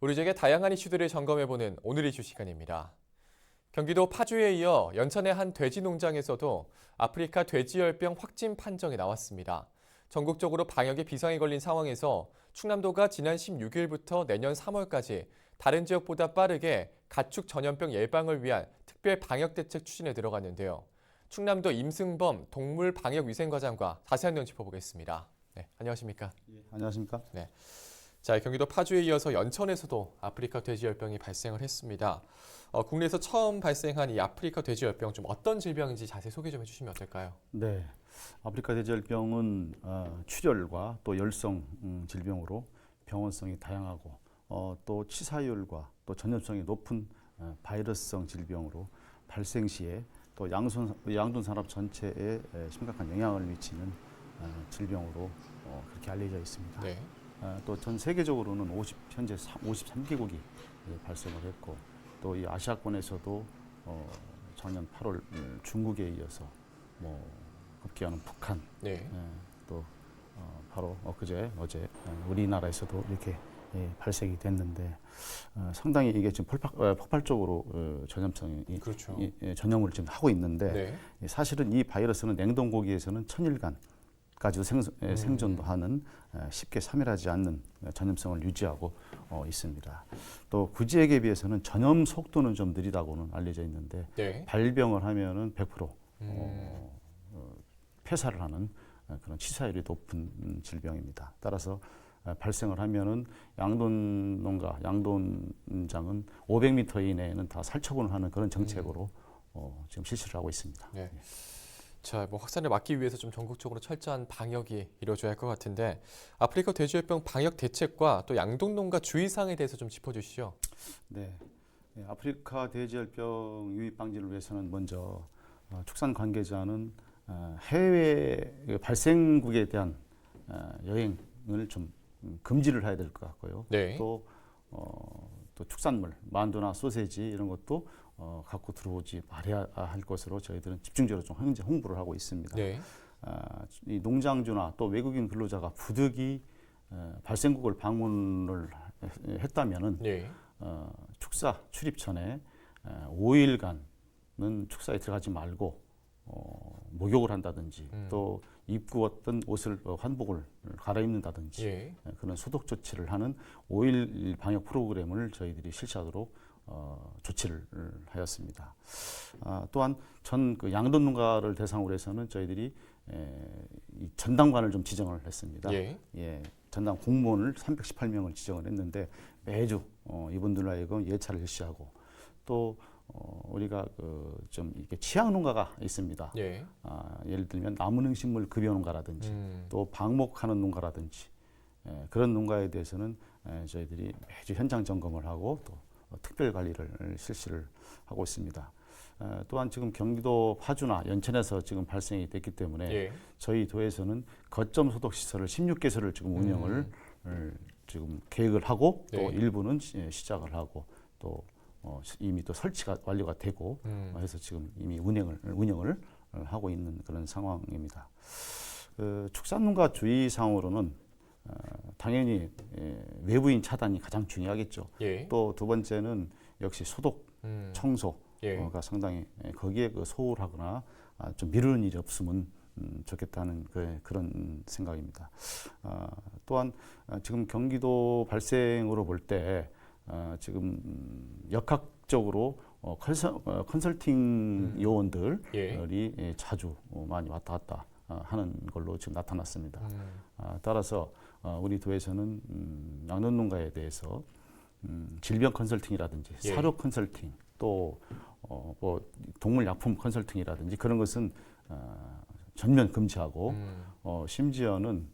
우리 지역의 다양한 이슈들을 점검해보는 오늘 이슈 시간입니다. 경기도 파주에 이어 연천의 한 돼지 농장에서도 아프리카 돼지열병 확진 판정이 나왔습니다. 전국적으로 방역에 비상이 걸린 상황에서 충남도가 지난 16일부터 내년 3월까지 다른 지역보다 빠르게 가축 전염병 예방을 위한 특별 방역 대책 추진에 들어갔는데요. 충남도 임승범 동물방역위생과장과 자세한 내용 짚어보겠습니다. 네, 안녕하십니까? 예, 안녕하십니까? 네. 자, 경기도 파주에 이어서 연천에서도 아프리카 돼지열병이 발생을 했습니다. 국내에서 처음 발생한 이 아프리카 돼지열병 좀 어떤 질병인지 자세히 소개 좀 해주시면 어떨까요? 네, 아프리카 돼지열병은 출혈과 또 열성 질병으로 병원성이 다양하고 또 치사율과 또 전염성이 높은 바이러스성 질병으로 발생 시에 또 양돈 산업 전체에 심각한 영향을 미치는 질병으로 그렇게 알려져 있습니다. 네. 또 전 세계적으로는 현재 53개국이 발생을 했고 또 이 아시아권에서도 작년 8월 중국에 이어서 뭐 급기야는 북한, 네. 또 바로 어제 우리나라에서도 이렇게 발생이 됐는데 상당히 이게 지금 폭발적으로 전염성이 그렇죠. 전염을 지금 하고 있는데 네. 사실은 이 바이러스는 냉동고기에서는 천일간까지도 생존도 하는 쉽게 사멸하지 않는 전염성을 유지하고 있습니다. 또 구지액에 비해서는 전염 속도는 좀 느리다고는 알려져 있는데 네. 발병을 하면은 100% 폐사를 하는 그런 치사율이 높은 질병입니다. 따라서 발생을 하면은 양돈 농가, 양돈장은 500m 이내에는 다 살처분을 하는 그런 정책으로 지금 실시를 하고 있습니다. 네. 자, 뭐 확산을 막기 위해서 좀 전국적으로 철저한 방역이 이루어져야 할 것 같은데 아프리카 돼지열병 방역 대책과 또 양동농가 주의사항에 대해서 좀 짚어주시죠. 네, 아프리카 돼지열병 유입 방지를 위해서는 먼저 축산 관계자는 해외 발생국에 대한 여행을 좀 금지를 해야 될 것 같고요. 네. 또 축산물, 만두나 소세지 이런 것도 갖고 들어오지 말아야 할 것으로 저희들은 집중적으로 좀 현재 홍보를 하고 있습니다. 네. 이 농장주나 또 외국인 근로자가 부득이 발생국을 방문을 했다면은 네. 축사 출입 전에 5일간은 축사에 들어가지 말고 목욕을 한다든지 또 입고 옷을 환복을 갈아입는다든지 예. 그런 소독 조치를 하는 5일 방역 프로그램을 저희들이 실시하도록 조치를 하였습니다. 또한 그 양돈 농가를 대상으로 해서는 저희들이 이 전담관을 좀 지정을 했습니다. 예. 전담 공무원을 318명을 지정을 했는데 매주 이분들로 하여금 예찰을 실시하고 또 우리가 좀 이렇게 취약 농가가 있습니다. 예. 예를 들면 나무능식물 급여 농가라든지 또 방목하는 농가라든지 그런 농가에 대해서는 저희들이 매주 현장 점검을 하고 또 특별 관리를 실시를 하고 있습니다. 또한 지금 경기도 파주나 연천에서 지금 발생이 됐기 때문에 예. 저희 도에서는 거점 소독 시설을 16개소를 지금 운영을 지금 계획을 하고 또 네. 일부는 시작을 하고 또 이미 또 설치가 완료가 되고 해서 지금 이미 운영을 하고 있는 그런 상황입니다. 축산농가 주의사항으로는 당연히 외부인 차단이 가장 중요하겠죠. 예. 또 두 번째는 역시 소독, 청소가 예. 상당히 거기에 소홀하거나 좀 미루는 일이 없으면 좋겠다는 그런 생각입니다. 또한 지금 경기도 발생으로 볼 때 지금 역학적으로 컨설팅 요원들이 자주 많이 왔다 갔다 하는 걸로 지금 나타났습니다. 따라서 우리 도에서는 양돈농가에 대해서 질병 컨설팅이라든지 예. 사료 컨설팅 또 뭐 동물 약품 컨설팅이라든지 그런 것은 전면 금지하고 심지어는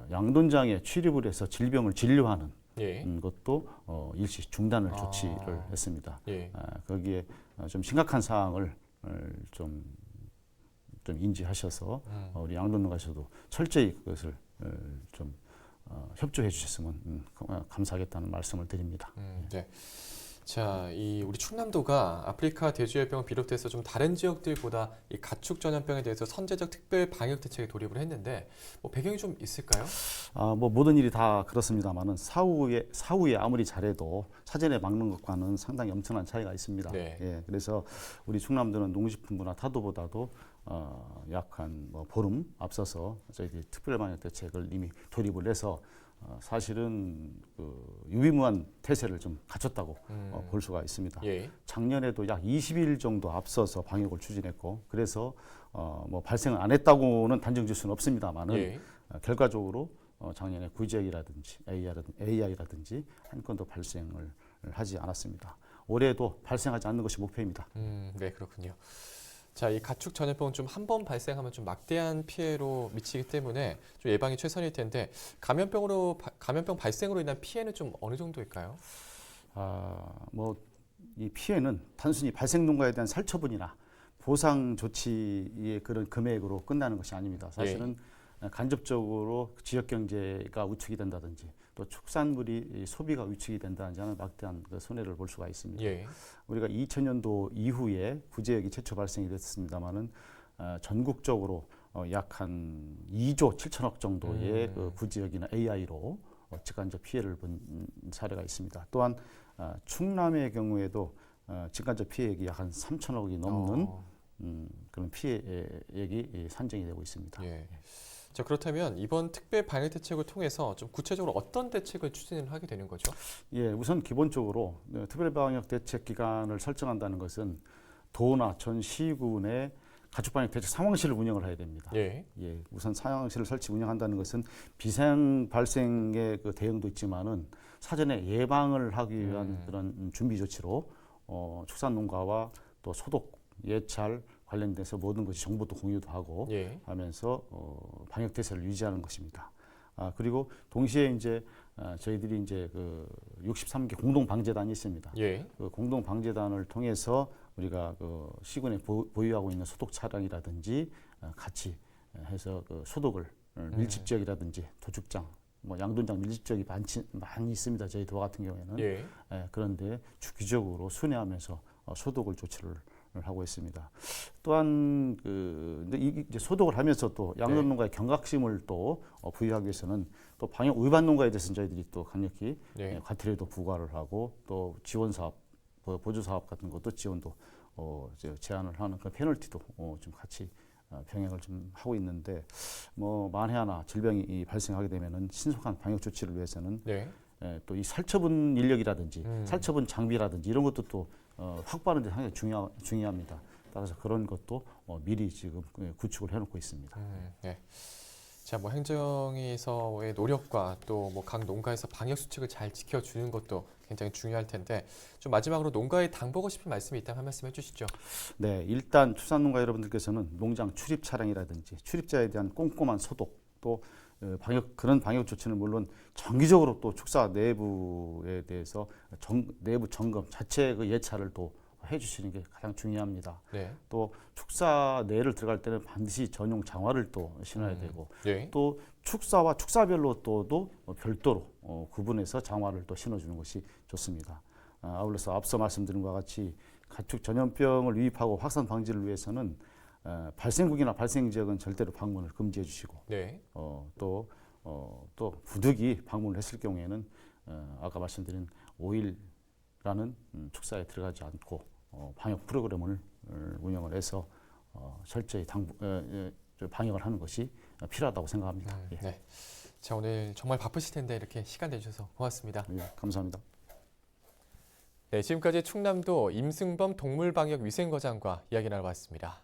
양돈장에 출입을 해서 질병을 진료하는 예. 것도 일시 중단을 조치를 했습니다. 예. 거기에 좀 심각한 사항을 좀 인지하셔서 우리 양돈농가에서도 철저히 그것을 좀 협조해 주셨으면 감사하겠다는 말씀을 드립니다. 네. 자, 이 우리 충남도가 아프리카 돼지열병을 비롯해서 좀 다른 지역들보다 이 가축 전염병에 대해서 선제적 특별 방역 대책에 돌입을 했는데 뭐 배경이 좀 있을까요? 뭐 모든 일이 다 그렇습니다만은 사후에 아무리 잘해도 사전에 막는 것과는 상당히 엄청난 차이가 있습니다. 네. 예, 그래서 우리 충남도는 농식품부나 타도보다도 약 한 보름 앞서서 저희들이 특별 방역 대책을 이미 돌입을 해서 사실은 그 유비무한 태세를 좀 갖췄다고 볼 수가 있습니다. 예. 작년에도 약 20일 정도 앞서서 방역을 추진했고, 그래서 뭐 발생을 안 했다고는 단정질 수는 없습니다만은 예. 결과적으로 작년에 구제액이라든지 AI라든지 한 건도 발생을 하지 않았습니다. 올해도 발생하지 않는 것이 목표입니다. 네, 그렇군요. 자, 이 가축 전염병은 좀 한 번 발생하면 좀 막대한 피해로 미치기 때문에 좀 예방이 최선일 텐데 감염병 발생으로 인한 피해는 좀 어느 정도일까요? 이 피해는 단순히 발생 농가에 대한 살처분이나 보상 조치의 그런 금액으로 끝나는 것이 아닙니다. 사실은 간접적으로 지역 경제가 위축이 된다든지 또 축산물이 소비가 위축이 된다든지 하는 막대한 그 손해를 볼 수가 있습니다. 예. 우리가 2000년도 이후에 구제액이 최초 발생이 됐습니다만은 전국적으로 약 한 2조 7천억 정도의 그 구제액이나 AI로 직간접 피해를 본 사례가 있습니다. 또한 충남의 경우에도 직간접 피해액이 약 한 3천억이 넘는 그런 피해액이 산정이 되고 있습니다. 예. 자, 그렇다면 이번 특별 방역 대책을 통해서 좀 구체적으로 어떤 대책을 추진을 하게 되는 거죠? 예, 우선 기본적으로 특별 방역 대책 기간을 설정한다는 것은 도나 전 시군의 가축 방역 대책 상황실을 운영을 해야 됩니다. 예. 예, 우선 상황실을 설치 운영한다는 것은 비상 발생의 그 대응도 있지만은 사전에 예방을 하기 위한 그런 준비 조치로 축산농가와 또 소독, 예찰 관련돼서 모든 것이 정보도 공유도 하고 하면서 방역 대책을 유지하는 것입니다. 그리고 동시에 이제 저희들이 이제 그 63개 공동 방제단이 있습니다. 그 공동 방제단을 통해서 우리가 그 시군에 보유하고 있는 소독 차량이라든지 같이 해서 그 소독을 밀집 지역이라든지 도축장, 뭐 양돈장 밀집 지역이 많이 있습니다. 저희 도 같은 경우에는 그런데 주기적으로 순회하면서 소독을 조치를 하고 있습니다. 또한 근데 이제 소독을 하면서 또 양돈 농가의 경각심을 또 부여하기 위해서는 또 방역 위반 농가에 대해서는 저희들이 또 강력히 과태료도 부과를 하고 또 지원 사업, 보조 사업 같은 것도 지원도 제한을 하는 그 페널티도 좀 같이 병행을 좀 하고 있는데 뭐 만에 하나 질병이 발생하게 되면은 신속한 방역 조치를 위해서는 또 이 살처분 인력이라든지 살처분 장비라든지 이런 것도 또 확보하는 데 상당히 중요합니다. 따라서 그런 것도 미리 지금 구축을 해놓고 있습니다. 네. 자, 뭐 행정에서의 노력과 또 뭐 각 농가에서 방역 수칙을 잘 지켜주는 것도 굉장히 중요할 텐데 좀 마지막으로 농가에 당부하고 싶은 말씀이 있다면 한 말씀 해주시죠. 네, 일단 축산농가 여러분들께서는 농장 출입 차량이라든지 출입자에 대한 꼼꼼한 소독 또 그런 방역 조치는 물론 정기적으로 또 축사 내부에 대해서 내부 점검 자체 그 예찰을 또 해주시는 게 가장 중요합니다. 또 축사 내를 들어갈 때는 반드시 전용 장화를 또 신어야 되고 또 축사와 축사별로 또도 별도로 구분해서 장화를 또 신어주는 것이 좋습니다. 아울러서 앞서 말씀드린 것과 같이 가축 전염병을 유입하고 확산 방지를 위해서는 발생국이나 발생 지역은 절대로 방문을 금지해 주시고 또 부득이 방문을 했을 경우에는 아까 말씀드린 5일라는 축사에 들어가지 않고 방역 프로그램을 운영을 해서 철저히 방역을 하는 것이 필요하다고 생각합니다. 자, 오늘 정말 바쁘실 텐데 이렇게 시간 내주셔서 고맙습니다. 감사합니다. 네, 지금까지 충남도 임승범 동물방역위생과장과 이야기 나눠봤습니다.